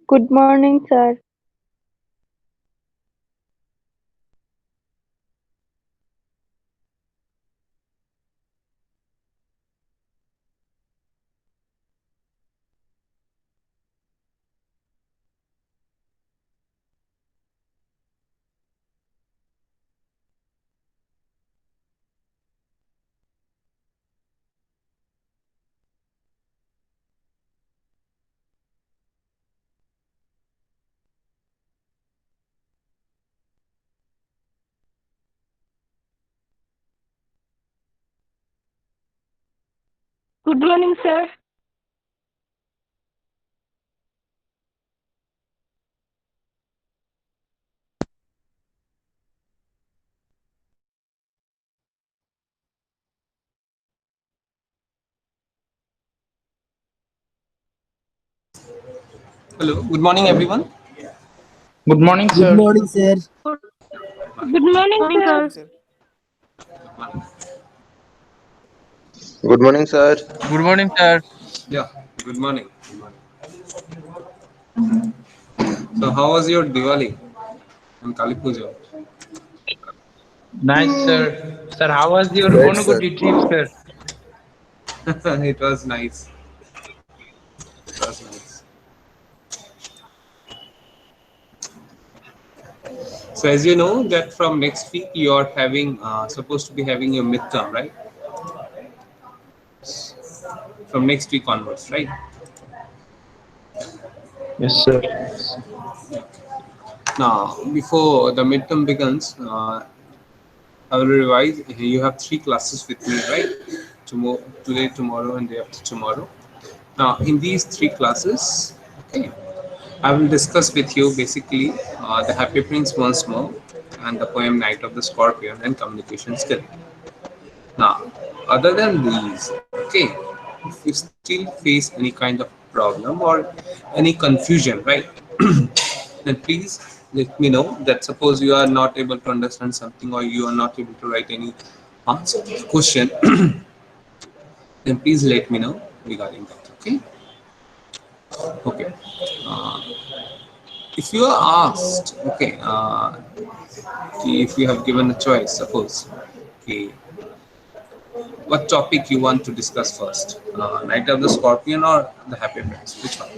Good morning, sir. Good morning, sir. Hello, good morning, everyone. Good morning, Good sir. morning, sir. Good morning, Morning, sir. sir. Good morning, sir. Good morning, sir. Yeah, good morning. So, how was your Diwali and Kali Puja? Nice, sir. Sir, how was your Great, sir. Onuguti trip, sir? It was nice. It was nice. So, as you know, that from next week you are having supposed to be having your midterm, right? From next week onwards, right? Yes, sir. Now, before the midterm begins, I will revise. You have three classes with me, right? Tomorrow, today, tomorrow, and day after tomorrow. Now, in these three classes, okay, I will discuss with you basically the Happy Prince once more and the poem Night of the Scorpion and communication skill. Now, other than these, okay, if you still face any kind of problem or any confusion, right, then please let me know that suppose you are not able to understand something or you are not able to write any answer to the question, then please let me know regarding that, okay? Okay. Uh, if you are asked, okay, if you have given a choice, suppose, okay, what topic you want to discuss first? Night of the Scorpion or the Happy Prince? Which one?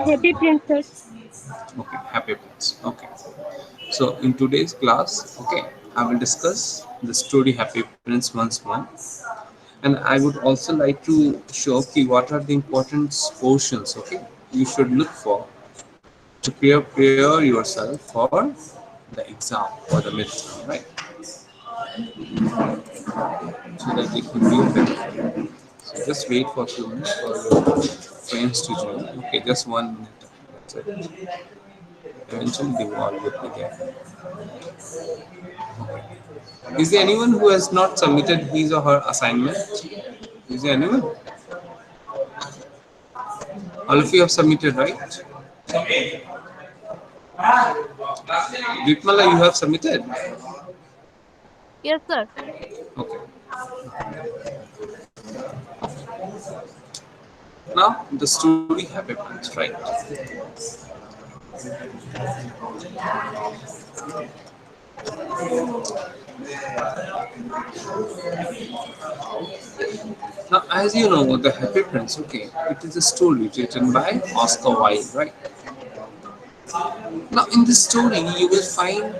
Happy Princess. Okay, Happy Prince. Okay. So in today's class, okay, I will discuss the story Happy Prince once more, and I would also like to show what are the important portions, okay, you should look for to prepare yourself for the exam or the midterm, right? So that it will be better. So just wait for a few minutes for your friends to join. Okay, just 1 minute. That's it. Eventually they will all get together. Is there anyone who has not submitted his or her assignment? Is there anyone? All of you have submitted, right? Ditmala, you have submitted? Yes, sir. Okay. Now, the story happens, right? Now, as you know, The Happy Prince, okay, it is a story written by Oscar Wilde, right? Now, in this story, you will find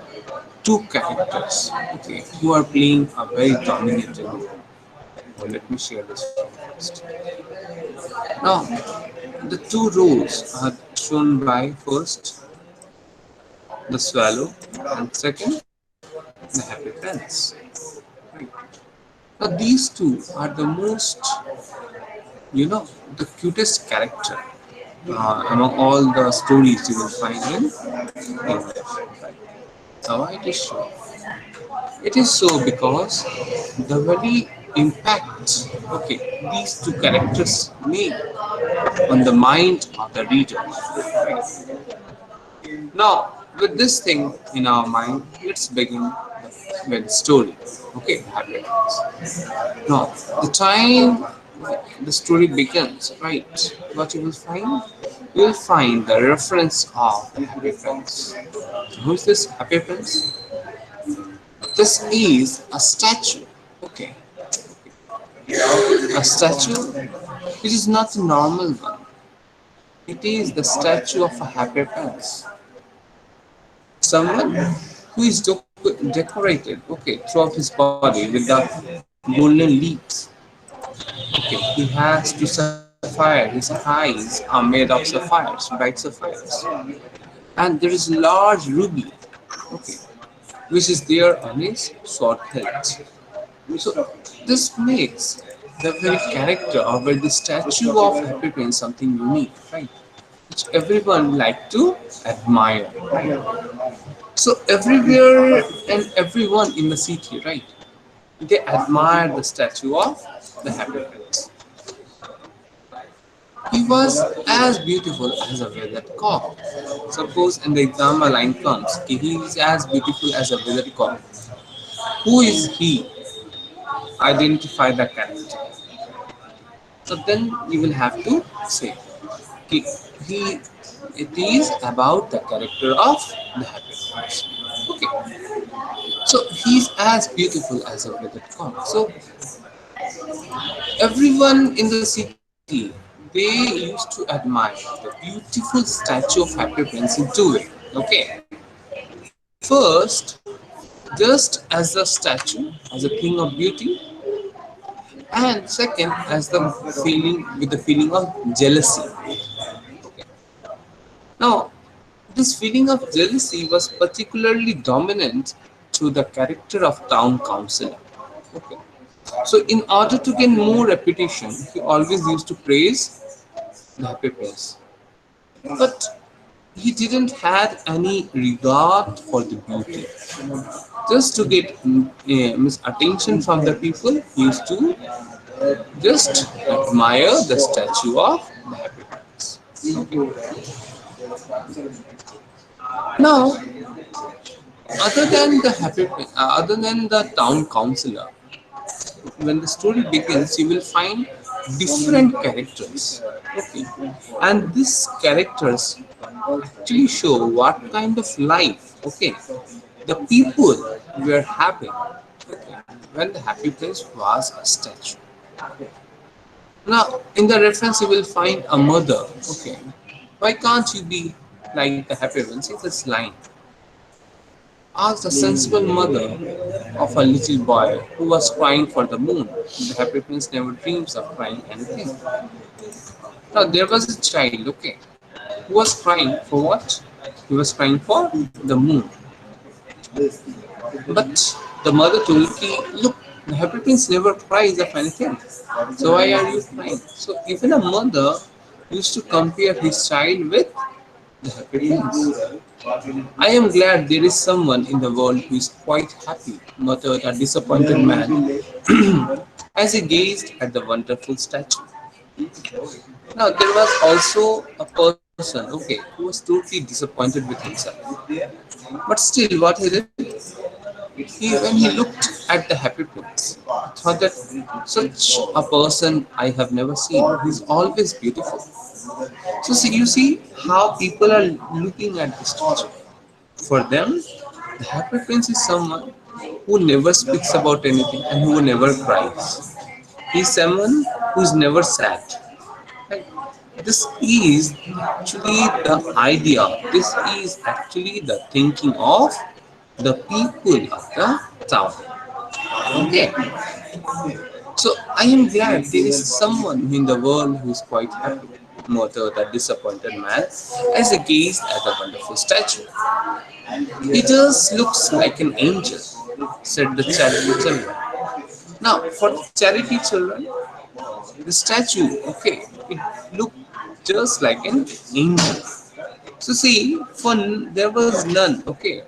two characters, okay, who are playing a very dominating role. Well, let me share this first. Now, the two roles are shown by first the swallow and second the happy prince. Now, these two are the most, the cutest character among all the stories you will find in English. Right? Now, why it is so? It is so because the very impact, okay, these two characters make on the mind of the reader. Right? Now, with this thing in our mind, let's begin with the story. Okay, happiness. Now, the time the story begins, right? What you will find? You will find the reference of the Happy Prince. Who's this Happy Prince? This is a statue. Okay, a statue which is not a normal one. It is the statue of a Happy Prince. Someone who is decorated, okay, throughout his body with the golden leaves. Okay, he has two sapphires. His eyes are made of sapphires, bright sapphires, and there is large ruby. Okay, which is there on his sword hilt. So this makes the very character or the statue of Happy Prince something unique, right? Which everyone like to admire. So everywhere and everyone in the city, right? They admire the statue of the Happy Prince. He was as beautiful as a weathered cock. Suppose in the exam a line comes, okay, he is as beautiful as a weathered cock. Who is he? Identify the character. So then you will have to say, okay, he. It is about the character of the Happy Prince. Okay, so he's as beautiful as a weathered cock. So everyone in the city, they used to admire the beautiful statue of Happy Prince in two ways. Okay, first, just as a statue, as a thing of beauty, and second, as the feeling with the feeling of jealousy. Okay. Now, this feeling of jealousy was particularly dominant to the character of town councillor. Okay. So, in order to gain more reputation, he always used to praise the Happy Prince. But he didn't had any regard for the beauty. Just to get attention from the people, he used to just admire the statue of the Happy Prince. Okay. Now, other than the town councillor, when the story begins, you will find different characters. Okay, and these characters actually show what kind of life. Okay, the people were having. Okay, when the Happy Prince was a statue. Now, in the reference, you will find a mother. Okay, why can't you be like the Happy Prince? It's this line. Asked the sensible mother of a little boy who was crying for the moon. The Happy Prince never dreams of crying anything. Now there was a child, okay, who was crying for what? He was crying for the moon. But the mother told him, look, the Happy Prince never cries of anything. So why are you crying? So even a mother used to compare his child with the Happy Prince. I am glad there is someone in the world who is quite happy, muttered a disappointed man as he gazed at the wonderful statue. Now, there was also a person, okay, who was totally disappointed with himself. But still, what he did, when he looked at the Happy Prince, thought that such a person I have never seen. He's always beautiful. So, see, you see how people are looking at this statue. For them, the Happy Prince is someone who never speaks about anything and who never cries. He's someone who's never sad. Right? This is actually the idea. This is actually the thinking of the people of the town. Okay. So I am glad there is someone in the world who is quite happy, muttered the disappointed man as he gazed at the wonderful statue. It just looks like an angel, said the charity children. Now, for the charity children, the statue, okay, it looked just like an angel. So see, there was none, okay,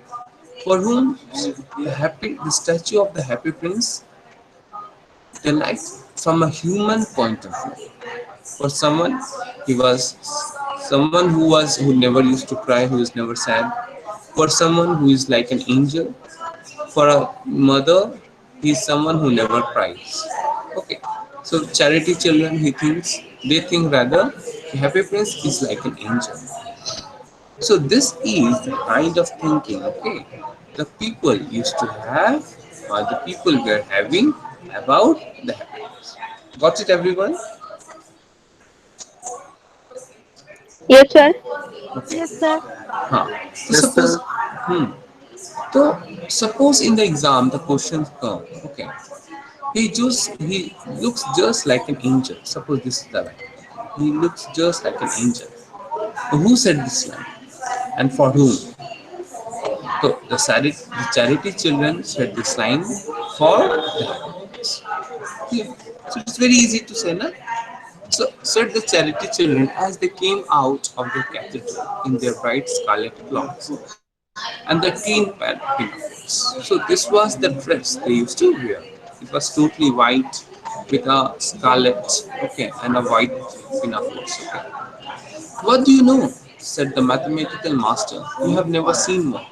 for whom the statue of the Happy Prince, the light from a human point of view. For someone, he was someone who never used to cry, who is never sad. For someone who is like an angel. For a mother, he is someone who never cries. Okay. So charity children, they think rather, Happy Prince is like an angel. So this is the kind of thinking, okay, the people used to have, or the people were having about the happiness. Got it, everyone? Yes, sir. Okay. Yes, sir. Huh. So Yes, suppose, sir. so suppose in the exam the questions come. Okay. He looks just like an angel. Suppose this is the line. He looks just like an angel. Who said this line? And for whom? So the charity children said this line for the happiness. Yeah. So it's very easy to say, na? So said the charity children as they came out of the cathedral in their bright scarlet clothes and the clean pinafores. So this was the dress they used to wear. It was totally white with a scarlet, okay, and a white pinafores. Okay. What do you know? Said the mathematical master. You have never seen one.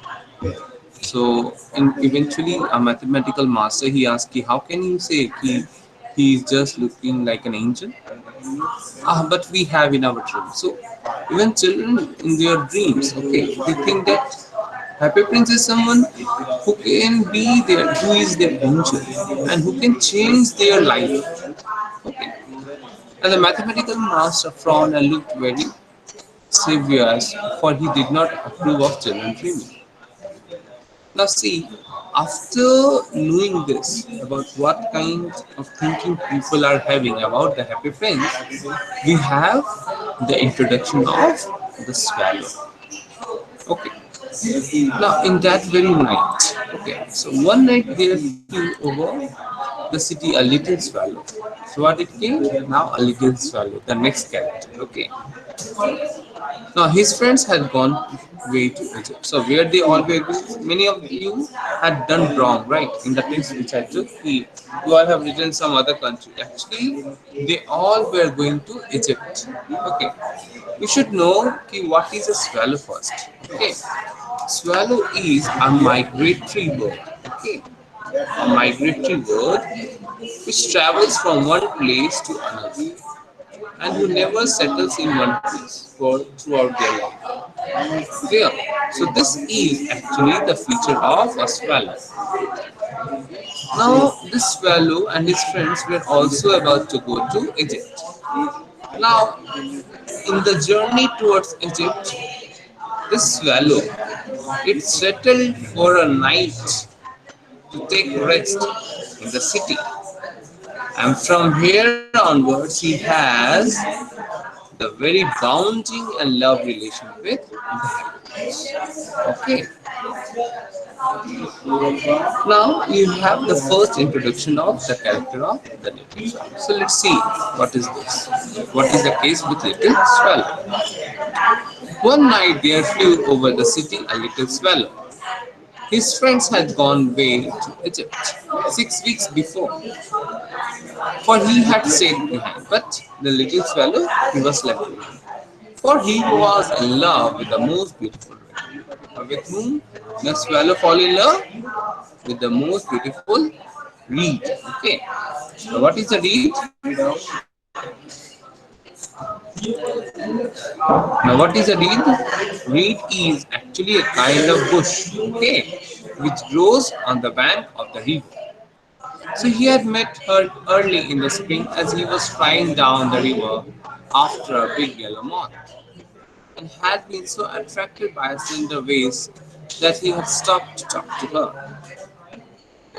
So, eventually, a mathematical master he asked, "How can you say he is just looking like an angel?" But we have in our dreams. So, even children in their dreams, okay, they think that Happy Prince is someone who can be there, who is their angel, and who can change their life. Okay. And the mathematical master frowned and looked very serious, for he did not approve of children dreaming. Now see, after knowing this about what kind of thinking people are having about the happy friends, we have the introduction of the swallow. Okay. Now in that very night, okay, so one night there flew over the city a little swallow. So what it came? Now a little swallow, the next character. Okay. Now his friends had gone way to Egypt. So where they all were going, many of you had done wrong, right? In the text which I took, you all have written some other country. Actually, they all were going to Egypt. Okay. You should know what is a swallow first. Okay. Swallow is a migratory bird. Okay. A migratory bird which travels from one place to another and who never settles in one place for throughout their life. Clear? So this is actually the feature of a swallow. Now this swallow and his friends were also about to go to Egypt. Now in the journey towards Egypt, this swallow it settled for a night to take rest in the city. And from here onwards, he has the very bonding and love relation with the happiness. Okay. Now you have the first introduction of the character of the little swallow. So let's see what is this. What is the case with little swallow? One night there flew over the city a little swallow. His friends had gone way to Egypt 6 weeks before, for he had stayed behind. But the little swallow he was left behind. For he was in love with the most beautiful reed. With whom the swallow fall in love? With the most beautiful reed. Okay. Now what is the reed? Now what is a reed? Reed is actually a kind of bush, okay, which grows on the bank of the river. So he had met her early in the spring as he was flying down the river after a big yellow moth, and had been so attracted by her slender waist that he had stopped to talk to her.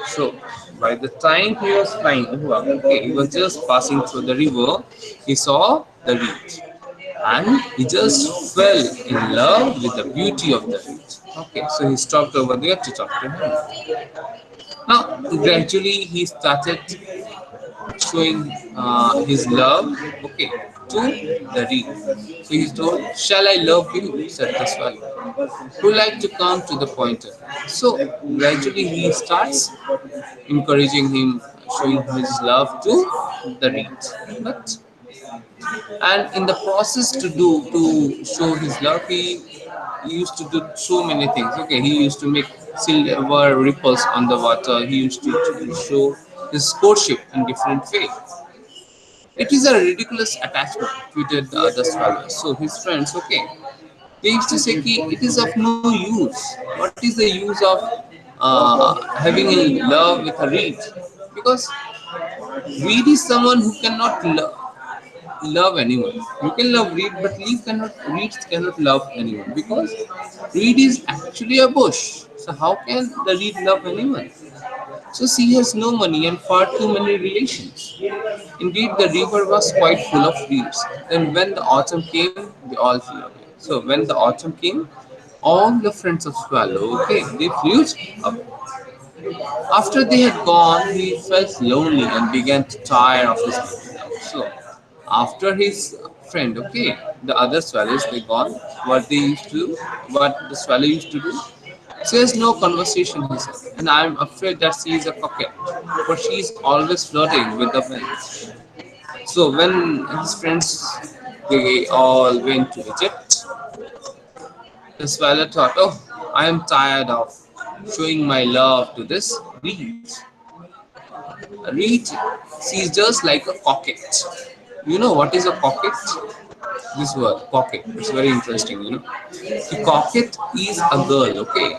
So by the time he was flying over, okay, he was just passing through the river, he saw the reed. And he just fell in love with the beauty of the reed. Okay, so he stopped over there to talk to her. Now, gradually he started showing his love, okay, to the reed. So he told, "Shall I love you?" said the swallow. "Who like to come to the pointer?" So gradually he starts encouraging him, showing his love to the reed. But and in the process to show his love, he used to do so many things. Okay, he used to make silver ripples on the water. He used to show his courtship in different ways. It is a ridiculous attachment, tweeted the other swallow. So his friends, okay, they used to say, "Ki, it is of no use. What is the use of having a love with a reed? Because reed is someone who cannot love anyone. You can love reed, but reeds cannot love anyone because reed is actually a bush. So how can the reed love anyone? So she has no money and far too many relations. Indeed, the river was quite full of reeds. Then, when the autumn came, they all flew away. So, when the autumn came, all the friends of Swallow, okay, they flew up. After they had gone, he felt lonely and began to tire of his life. So, after his friend, okay, the other swallows they gone. What they used to do, what the swallow used to do. She has no conversation, he said, and I am afraid that she is a coquette, for she is always flirting with the winds. So when his friends they all went to Egypt, the swallow thought, "Oh, I am tired of showing my love to this reed. A reed, she is just like a coquette. You know what is a coquette? This word, coquette. It's very interesting. The coquette is a girl, okay,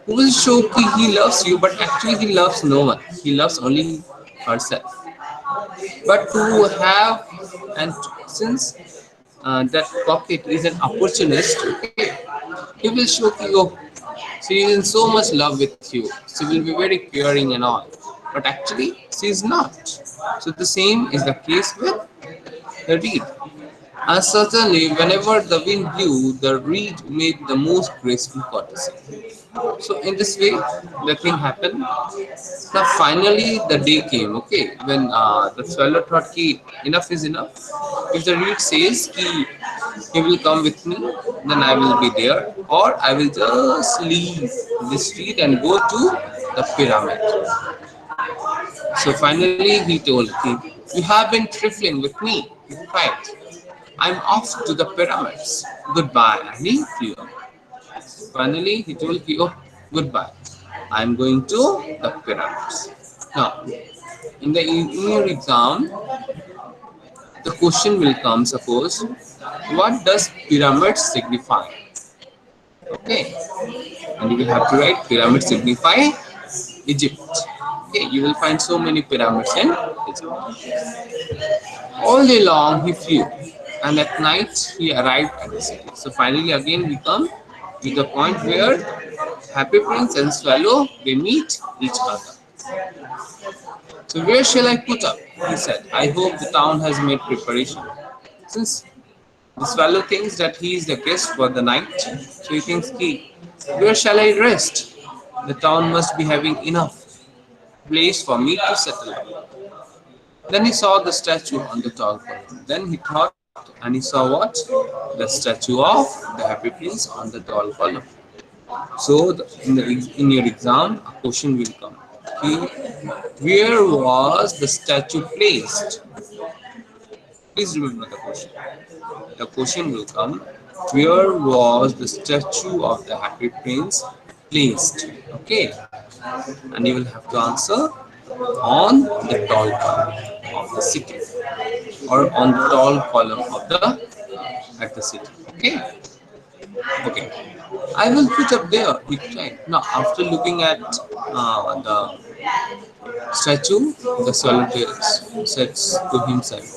who will show he loves you, but actually he loves no one. He loves only herself. But to have, and since that pocket is an opportunist, okay, he will show you, oh, she is in so much love with you. She will be very caring and all. But actually, she is not. So the same is the case with the reed. And certainly, whenever the wind blew, the reed made the most graceful courtesy. So in this way, the thing happened. Now finally the day came, okay, when the swallow thought ki enough is enough. If the reed says ki he will come with me, then I will be there, or I will just leave the street and go to the pyramid. So finally he told him, "You have been trifling with me," he cried. "I'm off to the pyramids. Goodbye," and he flew away. Finally, he told Kyo, "Goodbye. I'm going to the pyramids." Now, in your exam, the question will come, suppose, what does pyramids signify? Okay, and you will have to write pyramid signify Egypt. Okay, you will find so many pyramids in Egypt. All day long he flew, and at night he arrived at the city. So finally, again we come to the point where Happy Prince and Swallow they meet each other. So where shall I put up? He said. "I hope the town has made preparation." Since the Swallow thinks that he is the guest for the night, so he thinks, where shall I rest? The town must be having enough place for me to settle down. Then he saw the statue on the tall column. Then he thought, and he saw what? The statue of the Happy Prince on the tall column. So, in your exam, a question will come. Okay, where was the statue placed? Please remember the question. The question will come. Where was the statue of the Happy Prince placed? Okay, and you will have to answer on the tall column of the city, or on the tall column of the at the city. Okay. Okay, I will put up there. He cried. Now, after looking at the statue, the solitaire says to himself,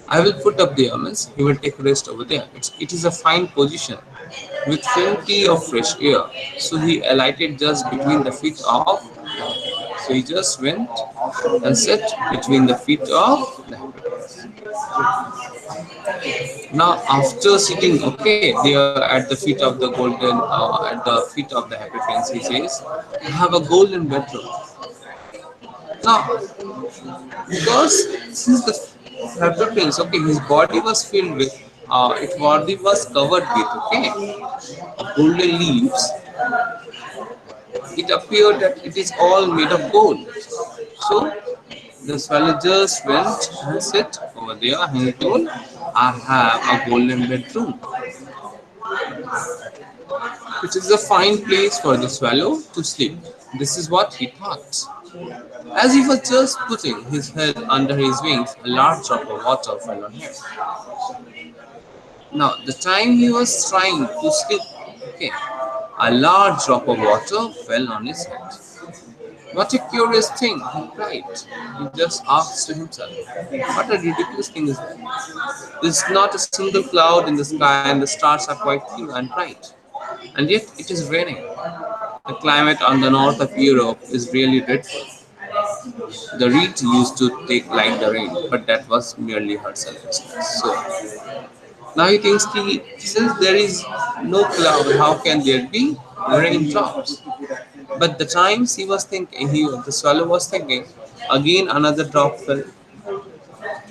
I will put up there, means he will take rest over there. It is a fine position with plenty of fresh air. So he alighted just between the feet of. So he just went and sat between the feet of the Now, after sitting, okay, there at the feet of the at the feet of the Happy Prince, he says, "I have a golden bedroom." Now, because since the Happy Prince, okay, his body was filled with, its body was covered with, okay, golden leaves, it appeared that it is all made of gold. So, the swallow just went and sat over there and he told, "I have a golden bedroom." It is a fine place for the swallow to sleep. This is what he thought. As he was just putting his head under his wings, a large drop of water fell on him. Now, the time he was trying to sleep, okay, a large drop of water fell on his head. What a curious thing, he cried. He just asked to himself, what a ridiculous thing is that? There's not a single cloud in the sky and the stars are quite few and bright. And yet it is raining. The climate on the north of Europe is really dreadful. The reed used to take like the rain, but that was merely her selfishness. So now he thinks since there is no cloud, how can there be raindrops? But the times he was thinking, the swallow was thinking, again another drop fell.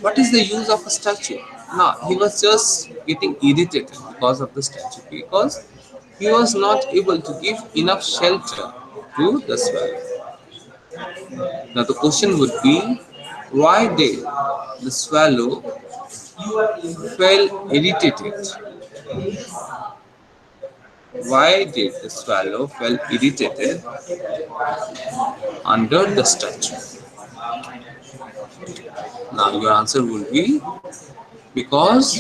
What is the use of a statue? Now he was just getting irritated because of the statue, because he was not able to give enough shelter to the swallow. Now the question would be, why did the swallow feel irritated? Why did the swallow feel irritated under the statue? Now your answer would be because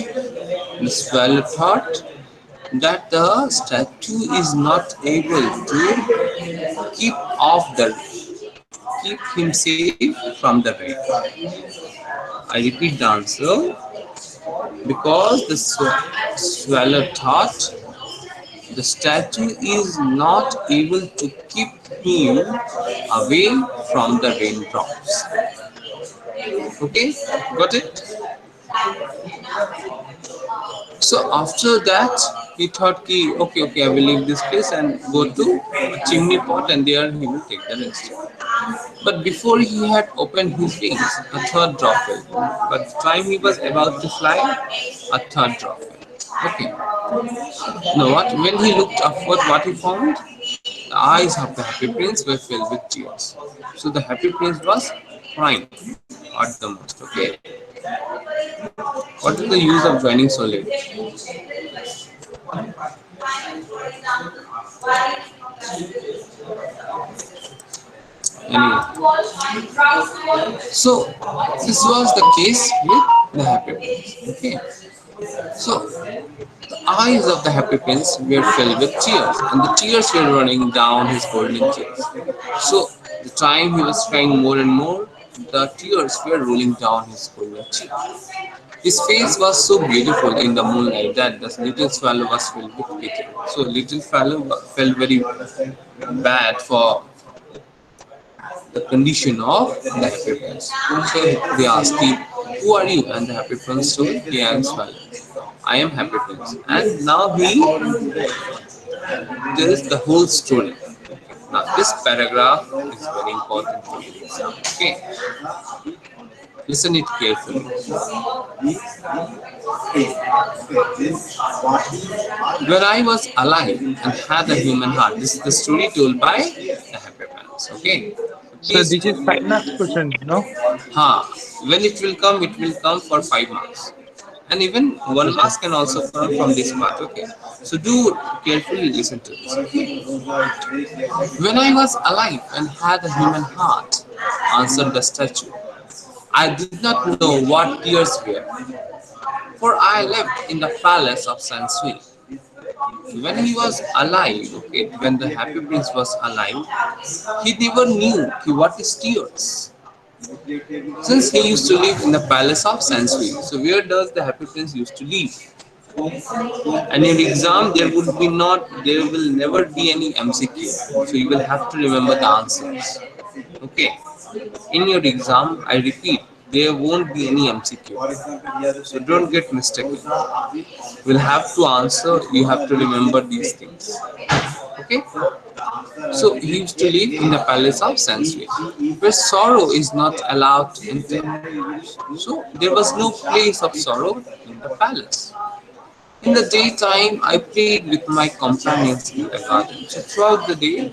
the swallow thought that the statue is not able to keep him safe from the rain. I repeat the answer, because the swallow thought the statue is not able to keep him away from the raindrops. Okay, got it? So after that, he thought, okay, I will leave this place and go to a chimney pot, and there he will take the rest. But before he had opened his wings, a third drop fell. But the time he was about to fly, a third drop fell. Okay. Now what? When he looked upward, what he found? The eyes of the happy prince were filled with tears. So the happy prince was crying at the most. Okay. What is the use of joining so late? Anyway, so this was the case with the happy prince. Okay. So the eyes of the happy prince were filled with tears, and the tears were running down his golden cheeks. So the time he was crying more and more, the tears were rolling down his golden cheeks. His face was so beautiful in the moonlight that the little swallow was filled with pity. So little swallow felt very bad for the condition of the happy prince. So they asked him, "Who are you?" And the happy prince told, "I am swallow. I am happy prince." And now he tells the whole story. Now this paragraph is very important for the exam. Okay, listen it carefully. When I was alive and had a human heart, this is the story told by the happy prince. Okay. So Please, this is 5 marks question, no? when it will come for 5 marks, and even 1 mark can also come from this part. Okay, so do carefully listen to this. Okay? When I was alive and had a human heart, answered the statue, I did not know what tears were, for I lived in the palace of Sansui. When he was alive, okay, when the happy prince was alive, he never knew what is tears. Since he used to live in the palace of Sansui, so where does the happy prince used to live? And in exam, there will never be any MCQ. So you will have to remember the answers. Okay. In your exam, I repeat, there won't be any MCQ. So don't get mistaken. We'll have to answer. You have to remember these things. Okay. So he used to live in the palace of Sansui, where sorrow is not allowed to enter. So there was no place of sorrow in the palace. In the daytime, I played with my companions in the garden. So throughout the day,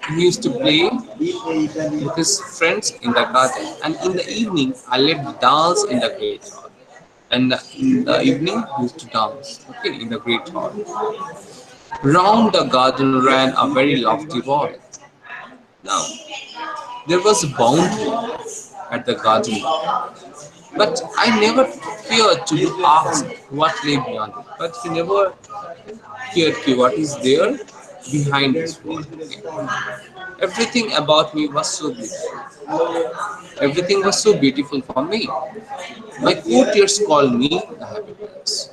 he used to play with his friends in the garden. And in the evening, I led the dance in the great hall. And in the evening, he used to dance, okay, in the great hall. Round the garden ran a very lofty wall. Now, There was a boundary at the garden, but I never feared to ask what lay beyond it. But he never cared to what is there behind this wall. Everything about me was so beautiful. Everything was so beautiful for me. My courtiers call me the happy prince.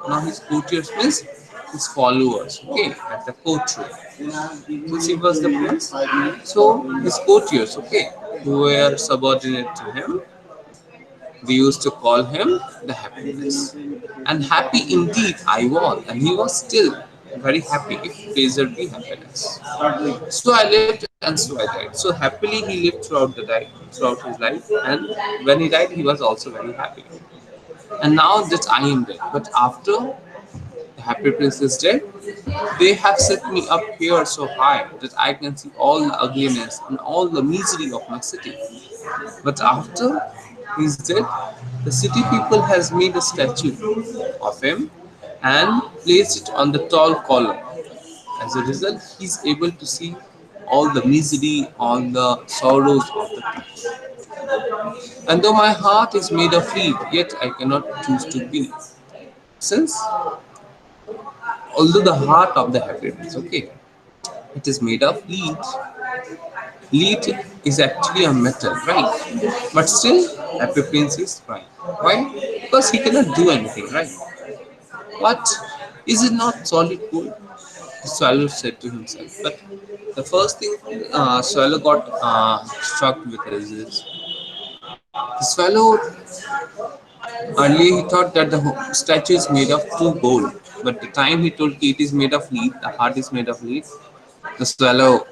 Now his courtiers means his followers, okay, at the courtroom. Since he was the prince, so his courtiers, okay, who were subordinate to him, we used to call him the happy prince. And happy indeed I was, and he was still very happy if pleasure be happiness. So I lived and so I died. So happily he lived throughout his life, and when he died, he was also very happy. And now that I am dead, but after the happy prince is dead, they have set me up here so high that I can see all the ugliness and all the misery of my city. But after he's dead, the city people has made a statue of him and placed it on the tall column. As a result, he's able to see all the misery, all the sorrows of the people. And though my heart is made of lead, yet I cannot choose to be. Since, although the heart of the happy is okay, it is made of lead. Lead is actually a metal, right? But still, Happy Prince is crying. Why? Because he cannot do anything, right? But is it not solid gold? The swallow said to himself. But the first thing Swallow got struck with is this. The swallow earlier he thought that the statue is made of true gold, but the time he told it is made of lead, the heart is made of lead, the swallow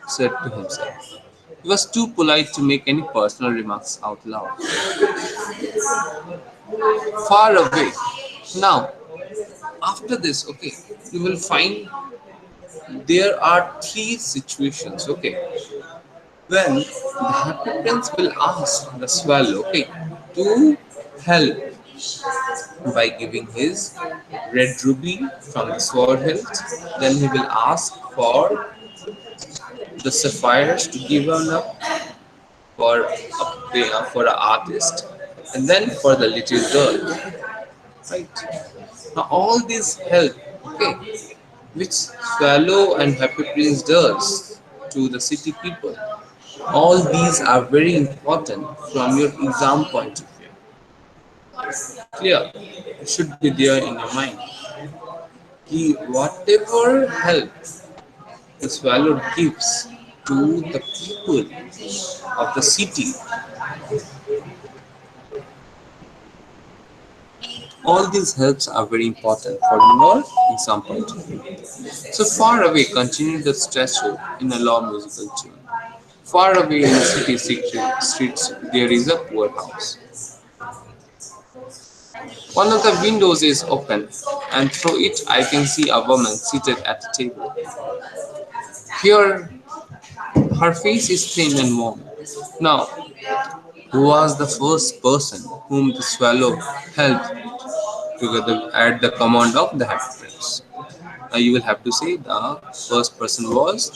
said to himself. He was too polite to make any personal remarks out loud. Far away. Now, after this, okay, you will find there are three situations, okay, when the happy prince will ask the swallow, okay, to help by giving his red ruby from the sword hilt. Then he will ask for the sapphires to give him up for an artist, and then for the little girl. Right now, all these help, okay, which Swallow and Happy Prince does to the city people. All these are very important from your exam point of view. Clear? It should be there in your mind. Whatever help the swallow gives to the people of the city, all these helps are very important for your exam point of view. So far away, continue the statue in a low musical tune. Far away in the city streets, there is a poor house. One of the windows is open, and through it I can see a woman seated at a table. Here, her face is thin and worn. Now, who was the first person whom the swallow helped together at the command of the happy prince? You will have to say the first person was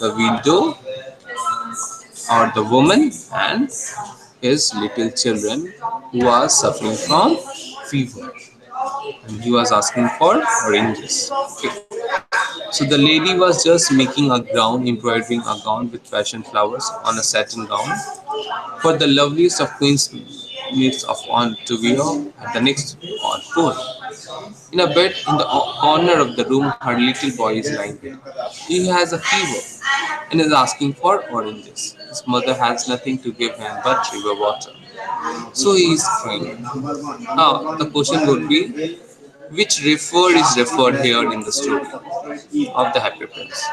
the widow or the woman and his little children who was suffering from fever, and he was asking for oranges. Okay. So the lady was just making a gown, embroidering a gown with passion flowers on a satin gown for the loveliest of queens needs of on to wear at the next court. In a bed in the corner of the room, her little boy is lying there. He has a fever and is asking for oranges. His mother has nothing to give him but river water. So he is crying. Now the question would be, which river is referred here in the story of the Happy Prince?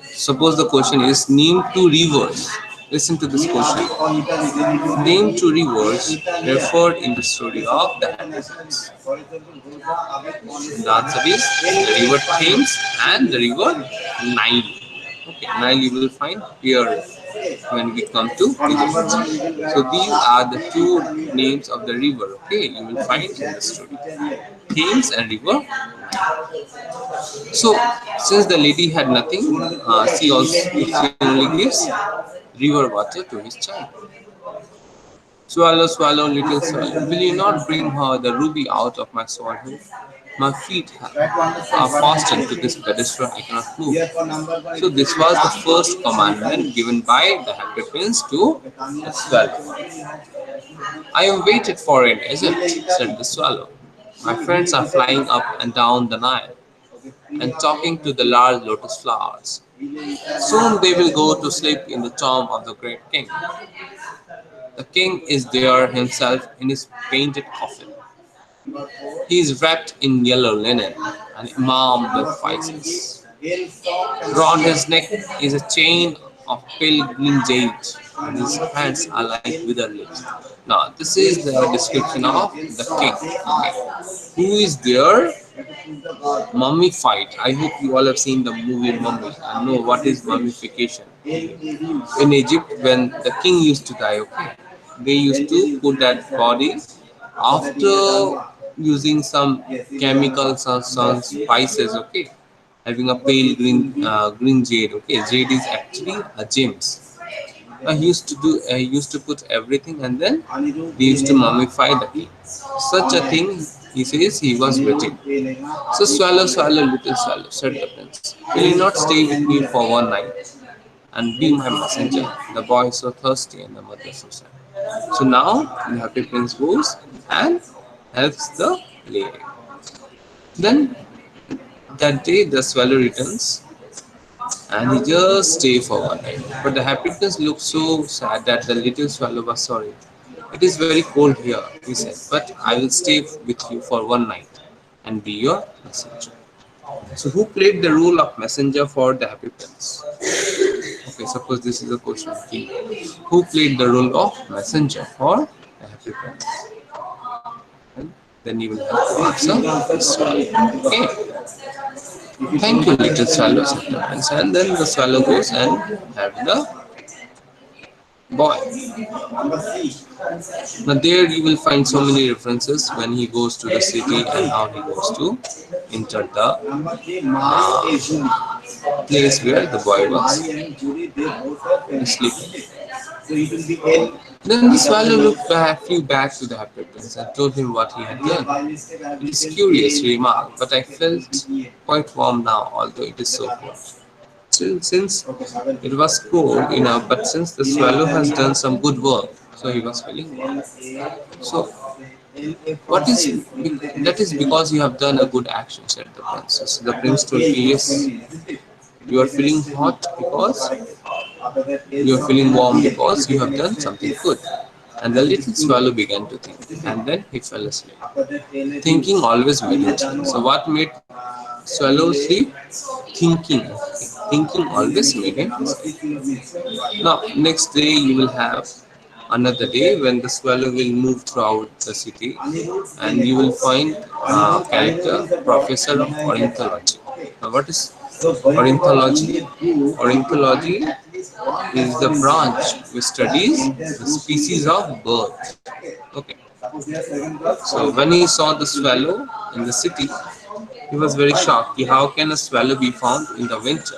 Suppose the question is, name two rivers. Listen to this question. Name two rivers referred in the story of the Happy Prince. The answer is the river Thames and the river Nile. Okay, Nile you will find here when we come to Egypt. So these are the two names of the river. Okay, you will find in the story. Thames and river. So since the lady had nothing, she only gives river water to his child. Swallow, swallow, little swallow, will you not bring her the ruby out of my sword? My feet are fastened to this pedestal, I cannot move. So this was the first commandment given by the happy prince to the swallow. I am waited for it, is it? Said the swallow. My friends are flying up and down the Nile and talking to the large lotus flowers. Soon they will go to sleep in the tomb of the great king. The king is there himself in his painted coffin. He is wrapped in yellow linen and embalmed with spices. Round his neck is a chain of pale green jade, and his hands are like withered leaves. Now, this is the description of the king. Okay. Who is there? Mummified. I hope you all have seen the movie Mummy and know what is mummification. In Egypt, when the king used to die, okay, they used to put that body after using some chemicals or some spices, okay, having a pale green jade. Okay, jade is actually a gems. He used to do. He used to put everything, and then they used to mummify the king. Such a thing, he says, he was waiting. So swallow, swallow, little swallow, said the prince. Will you not stay with me for one night and be my messenger? The boy is so thirsty and the mother so sad. So now the happy prince goes and helps the lady. Then that day the swallow returns and he just stay for one night. But the happy prince looked so sad that the little swallow was sorry. It is very cold here, he said, but I will stay with you for one night and be your messenger. So who played the role of messenger for the happy prince? Okay, suppose this is a question. Who played the role of messenger for the happy prince? And then you will have to answer this one. Okay. Thank you, little swallow, said the prince. And then the swallow goes and have the boy. Now there you will find so many references when he goes to the city and how he goes to enter the place where the boy was sleeping. Then the swallow looked back, flew back to the happy prince and told him what he had done. It is curious, he remarked, but I felt quite warm now, although it is so cold. Still, since it was cold enough, but since the swallow has done some good work, so he was feeling warm. So, what is that is because you have done a good action, said the princess. The prince told me, yes, you are feeling hot because you are feeling warm because you have done something good. And the little swallow began to think, and then he fell asleep. Thinking always made him sleep. So, what made swallow sleep? Thinking. Thinking always made him sleep. Now, next day you will have another day when the swallow will move throughout the city, and you will find character professor of ornithology. Now, what is ornithology? Ornithology is the branch which studies the species of bird. Okay. So when he saw the swallow in the city, he was very shocked. How can a swallow be found in the winter?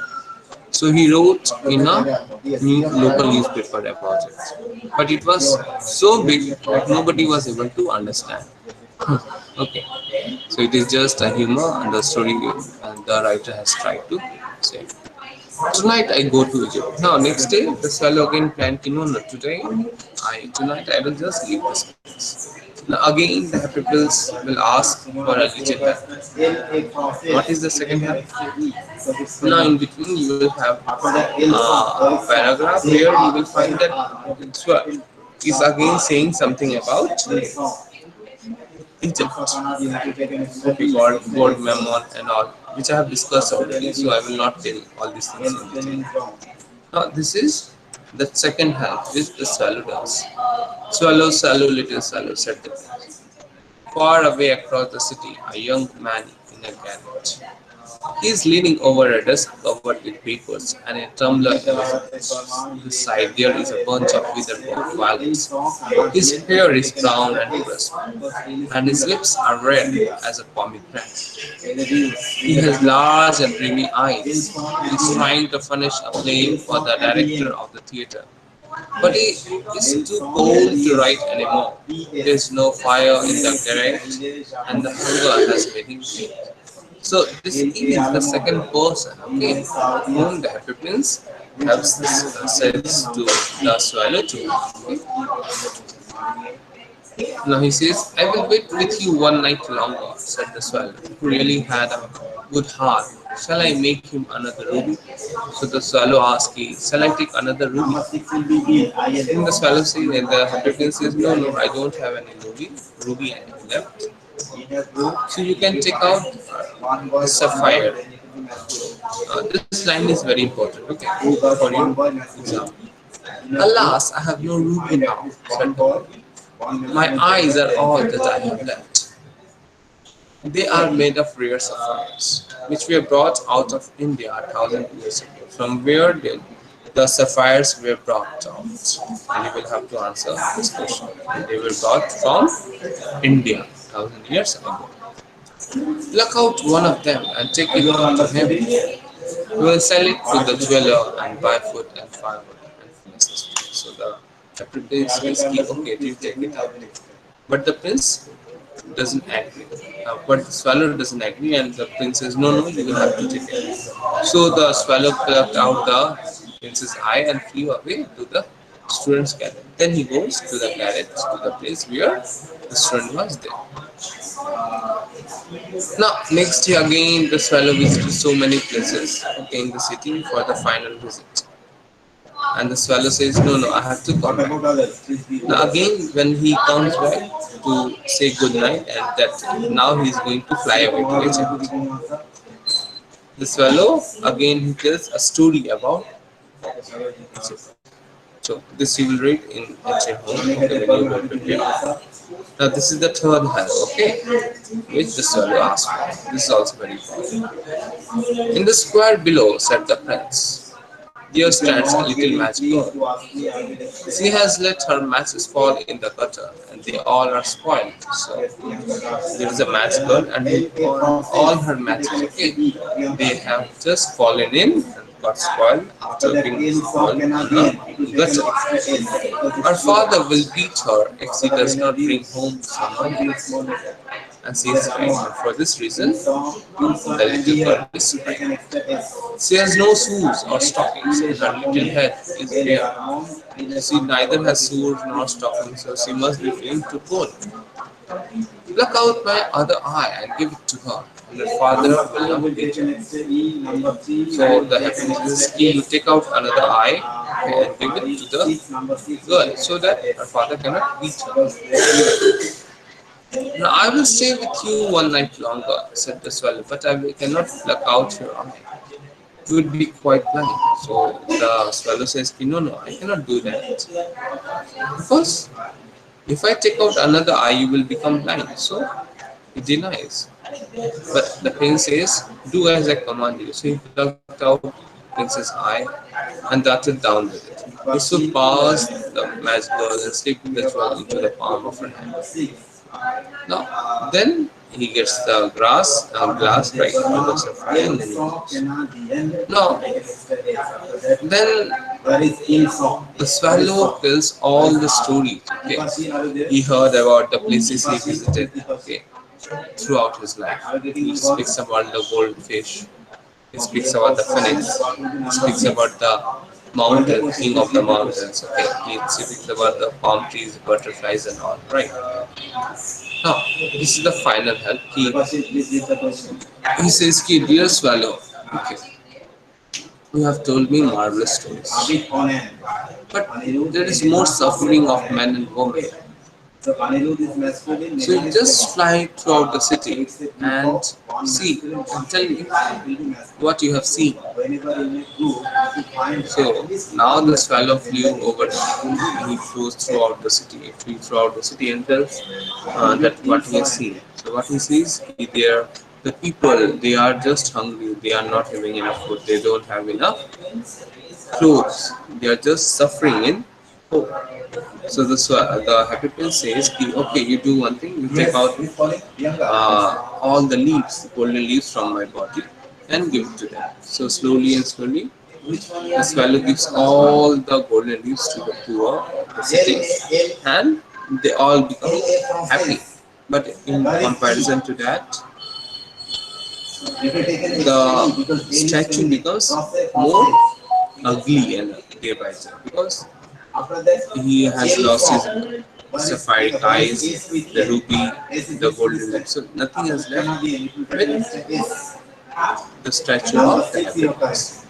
So he wrote in a local newspaper about it. But it was so big that nobody was able to understand. Okay. So it is just a humor and the story and the writer has tried to say. Tonight I go to Egypt. Now next day the swallow again planned to know that tonight I will just leave this place. Now again the happy prince will ask for a little help. What is the second help? Now in between you will have a paragraph where you will find that swallow is again saying something about Egypt. Okay, God, Mammon and all, which I have discussed already, so I will not tell all these things in detail. Now, this is the second half, which the swallow does. Swallow, swallow, little swallow, said the prince. Far away across the city, a young man in a garret. He is leaning over a desk covered with papers and a tumbler in his side. There is a bunch of withered violets. His hair is brown and crisp, and his lips are red as a pomegranate. He has large and dreamy eyes. He is trying to furnish a play for the director of the theater. but it is too cold to ride anymore. There's no fire in the garage, and the hunger has made him faint. So this is the second person, okay, whom the happy prince has says to the swallow to. Okay? Now he says, I will wait with you one night longer, said the swallow, who really had a good heart. Shall I make him another ruby? So the swallow asked, shall I take another ruby? And the swallow says, and the happy prince says, no, no, I don't have any ruby left. So you can take out the sapphire. This line is very important, okay, for your example. Alas, I have no ruby now, said the boy. My eyes are all that I have left. They are made of rare sapphires, which were brought out of India 1,000 years ago. From where did the sapphires were brought out? And you will have to answer this question. They were brought from India 1,000 years ago. Pluck out one of them and take it to him. We will sell it to the jeweler and buy food and firewood and feast. So the prince says, okay, you take it out. But the prince doesn't agree. But the swallow doesn't agree, and the prince says, no, no, you will have to take it. So the swallow plucked out the prince's eye and flew away to the student's garret. Then he goes to the garret, to the place where the student was there. Now, next day again, the swallow visited so many places, okay, in the city for the final visit. And the swallow says, no, no, I have to come back. Now again, when he comes back to say good night, and that now he is going to fly away to Egypt. The swallow again he tells a story about Egypt. So this you will read at your home, okay, when you go to here. Now this is the third help, okay, which the swallow asked for. This is also very important. In the square below, said the prince, there stands a little match girl. She has let her matches fall in the gutter, and they all are spoiled. So there is a match girl, and all her matches, okay, they have just fallen in and got spoiled after being fallen in the gutter. Her father will beat her if she does not bring home some money. And she is crying. And for this reason, the little girl is crying. She has no shoes or stockings, and her little head is bare. She neither has shoes nor stockings, so she must be faint to bone. Pluck out my other eye and give it to her, and her father will not beat her. So the happiness is key. You take out another eye and give it to the girl, so that her father cannot beat her. Now I will stay with you one night longer, said the swallow, but cannot pluck out your eye. You would be quite blind. So the swallow says, no, no, I cannot do that. Because if I take out another eye, you will become blind. So he denies. But the prince says, do as I command you. So he plucked out prince's eye and darted down with it. He so passed the match girl and slipped the jewel into the palm of her hand. Now, then he gets the glass right into the sapphire, and then he goes. Now, then the swallow tells all the stories. Okay, he heard about the places he visited. Okay, throughout his life, he speaks about the goldfish. He speaks about the phoenix. He speaks about the mountain, king of the mountains. Okay, he speaks about the palm trees, butterflies, and all. Right. Now, this is the final help. He says, dear swallow, okay, you have told me marvelous stories, but there is more suffering of men and women. So you just fly throughout the city and see and tell me what you have seen. So now the swallow flew over and he flew throughout the city. He flew throughout the city and tells that what he has seen. So what he sees, the people, they are just hungry. They are not having enough food. They don't have enough clothes. They are just suffering in hope. So the happy prince says, okay, you do one thing, you take out all the leaves, golden leaves from my body and give it to them. So slowly and slowly The swallow gives all the golden leaves to the poor of the city, and they all become happy. But in comparison to that, the statue becomes more ugly and day by day because he has lost his sapphire eyes, the ruby, the golden lips. So nothing is left with the statue of the happiness.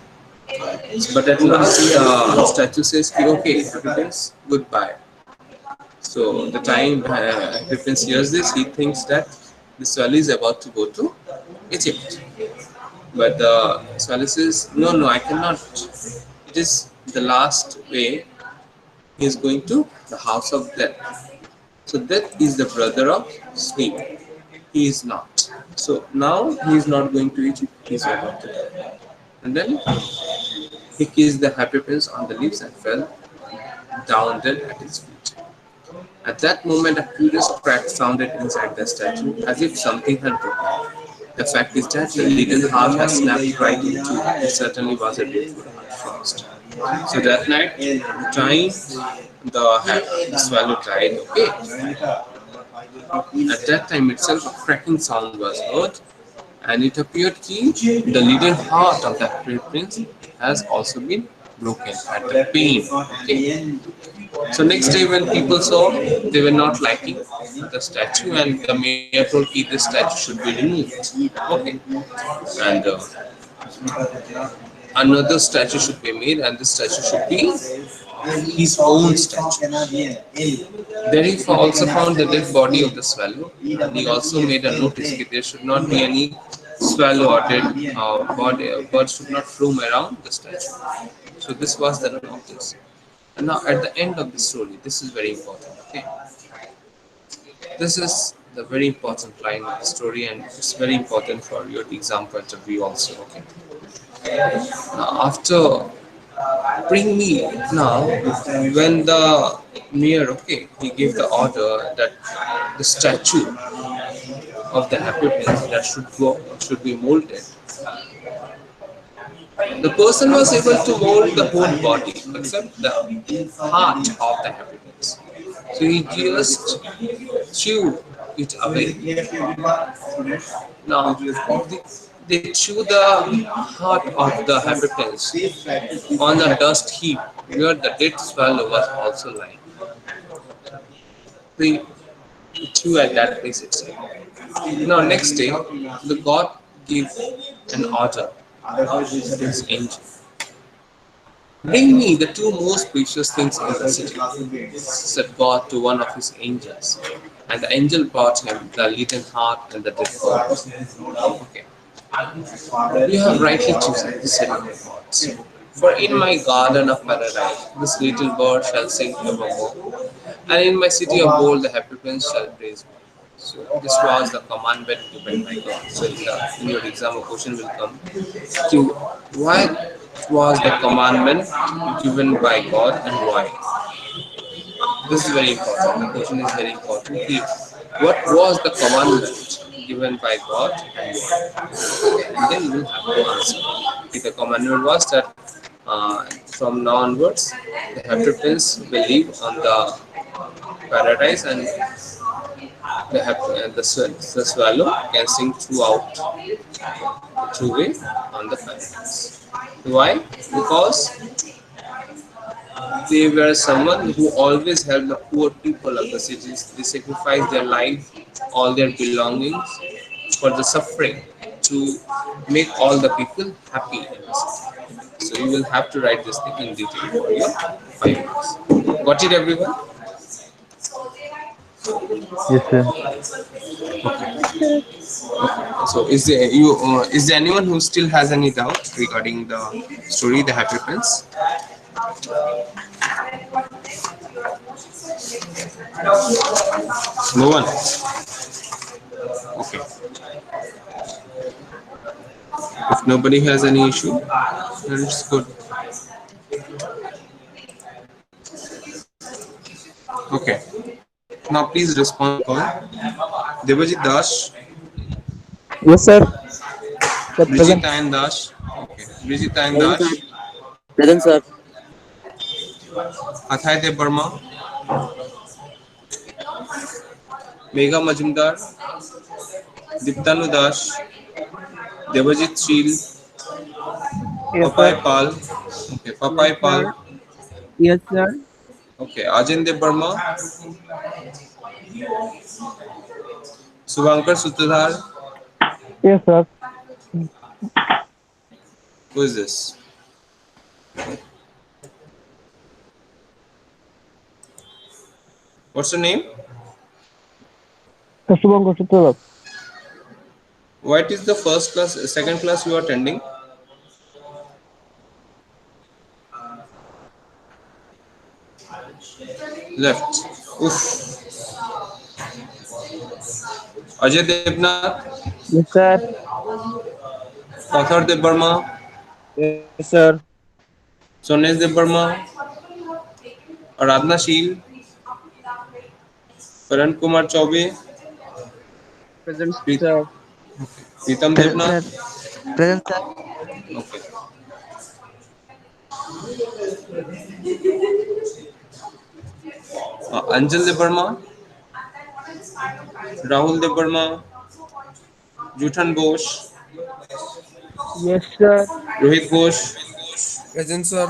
But at last, the statue says, "Okay, happiness, goodbye." So the time Happiness hears this, he thinks that the swallow is about to go to Egypt. But the swallow says, "No, no, I cannot. It is the last way. He is going to the house of death." So death is the brother of sleep. He is not. So now he is not going to Egypt. He is about to die. And then he kissed the happy prince on the lips and fell down dead at his feet. At that moment, a curious crack sounded inside the statue, as if something had broken. The fact is that the little heart has snapped right in two. It certainly was a beautiful heart first. So that night, the time the swallow died, okay, at that time itself, a cracking sound was heard, and it appeared that the little heart of that great prince has also been broken at the pain. Okay. So next day, when people saw, they were not liking the statue, and the mayor told this statue should be removed. Okay, and another statue should be made, and this statue should be his own statue. There he also found the dead body of the swallow, and he also made a notice that there should not be any swallow or dead bird should not roam around the statue. So this was the notice. And now at the end of the story, this is very important. Okay, this is the very important line of the story, and it's very important for your exam point of view also. Okay. Now after bring me now when the mayor, okay, he gave the order that the statue of the happy prince that should be molded. The person was able to mold the whole body except the heart of the happy prince. So he just chewed it away. Now they chew the heart of the happy prince on a dust heap where the dead swallow was also lying. They chew at that place itself. Now next day, the god gave an order to his angel. Bring me the two most precious things in the city, said God to one of his angels. And the angel brought him the little heart and the dead body. Okay. You have rightly chosen, said the gods. For in my garden of paradise, this little bird shall sing evermore, and in my city of gold, the happy prince shall praise me. So this was the commandment given by God. So in your exam, a question will come to what was the commandment given by God and why? This is very important. The question is very important. What was the commandment given by God and why? And then you will have to answer. If the commandment was that from now onwards, the happy prince will live on the paradise, and the swallow can sing throughout the way on the paradise. Why? Because they were someone who always helped the poor people of the cities. They sacrificed their life, all their belongings for the suffering to make all the people happy in the city. So you will have to write this thing in detail for your 5 minutes. Got it, everyone? Yes, sir. So is there anyone who still has any doubt regarding the story, The Happy Prince? No one. Okay. If nobody has any issue, then it's good. Okay. Now please respond to call. Devajit Das, Yes, sir. Sir, present. Brijita and Dash. Okay. Brijita and Dash. Present, sir. Athai Dev Burma, Megha Majumdar, Diptanu Das, Devajit Sheel, Yes, Papai sir. Pal, okay, Yes, Papai Pal, sir. Yes, sir. okay, Ajen Dev Burma, Subankar Sutradhar, Yes, sir. who is this? What's your name? Shubham Gosutala. What is the first class, second class you are attending? Left. Oof. Ajay Devnath, Yes, sir. Pathar Dev Burma, Yes, sir. Sonesh Dev Burma, Aradhana Sheel, Karan Kumar Chaube, Present, Pri- sir. Pritam Present, sir. Devnath, Present, sir. okay. Anjal Dev Burma, Rahul Dev Burma, Juthan Ghosh, Yes, sir. Rohit Ghosh, Present, sir.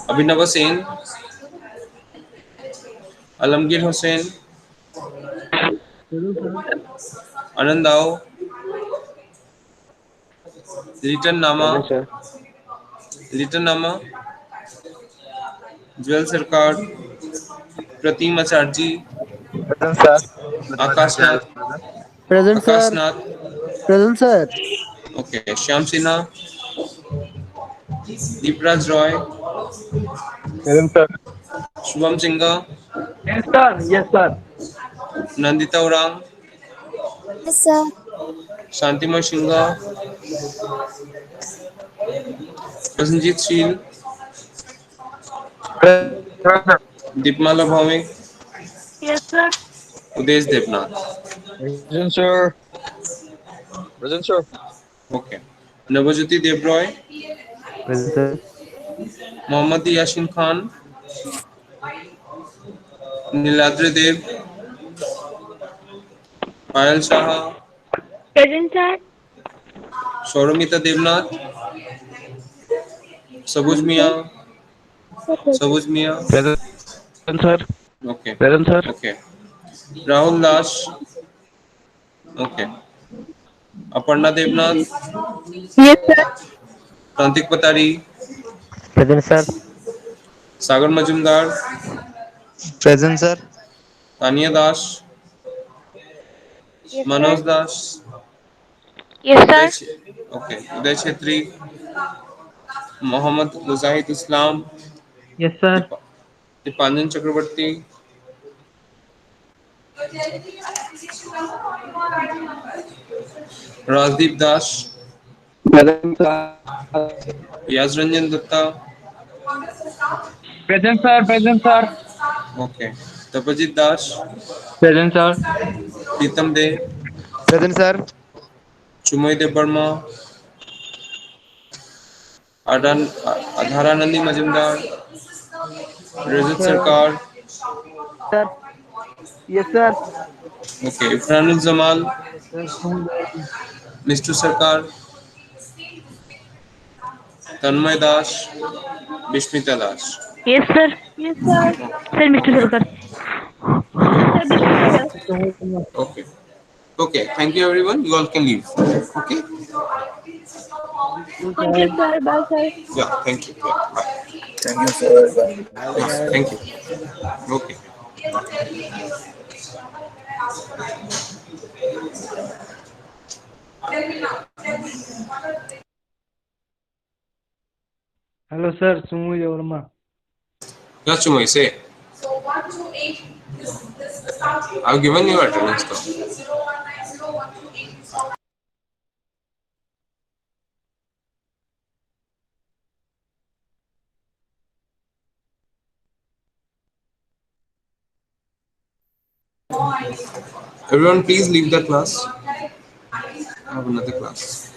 Abhinav Sen, Alamgir Hussain, Present, sir. Anand Dao, Ritan Present, Nama, sir. Ritan Nama, Jwel Sarkar, Pratim Acharji, Present, sir. Akash Nath, Present, Akash sir. Nath, Present, sir. okay, Shyam Sinha, Deepraj Roy, Present, sir. Shubham Singha, Yes, sir. Yes, sir. Nandita Orang, Yes, sir. Shantimay Singha, Prasenjit Sheel, Present, sir. Deepmala Bhaumik, Yes, sir. Udesh Devnath, Present, sir. Present, sir. okay, Navajyoti Devroy, Present, sir. Mohammad Yasin Khan, Niladri Dev, Payal Shaha, Present, sir. Sauromita Devnath, Sabuj Mia, Sabuj Mia, Present, sir. okay, Present, sir. okay, Rahul Dash, okay, Aparna Devnath, Yes, sir. Prantik Patari, Present, sir. Sagar Majumdar, Present, sir. Tania Das, Yes, sir. Manoj Das, Yes, Uday, sir. okay, Uday Chetri, Mohammad Muzahid Islam, Yes, sir. Dip- Dipanjan Chakrabarti, Rajdeep Das, Present, sir. Yaz Ranjan Dutta, Present, sir. Present, sir. okay, Tapajit Das, Present, sir. Pritam De, Present, sir. Chumoy De Burma, Adharanandi Majumdar, Rajat Sir. Sarkar, Sir. Yes, sir. okay, Ifranul Zamal, Yes, Mr. Sarkar, Tanmay Das, Bishmita Das, Yes, sir. Yes, sir. Sir, Mr. Sarkar. okay, Sir, Bishnu sir. okay, okay, thank you everyone, you all can leave, okay, Thank you, sir. Bye, sir. yeah, thank you, yeah, bye, Thank you, sir. Bye. yes, thank you, okay. Hello, sir. Sumu Yorma. Yes, Chumoy, say. I've given you attendance though. Everyone, please leave the class. I have another class.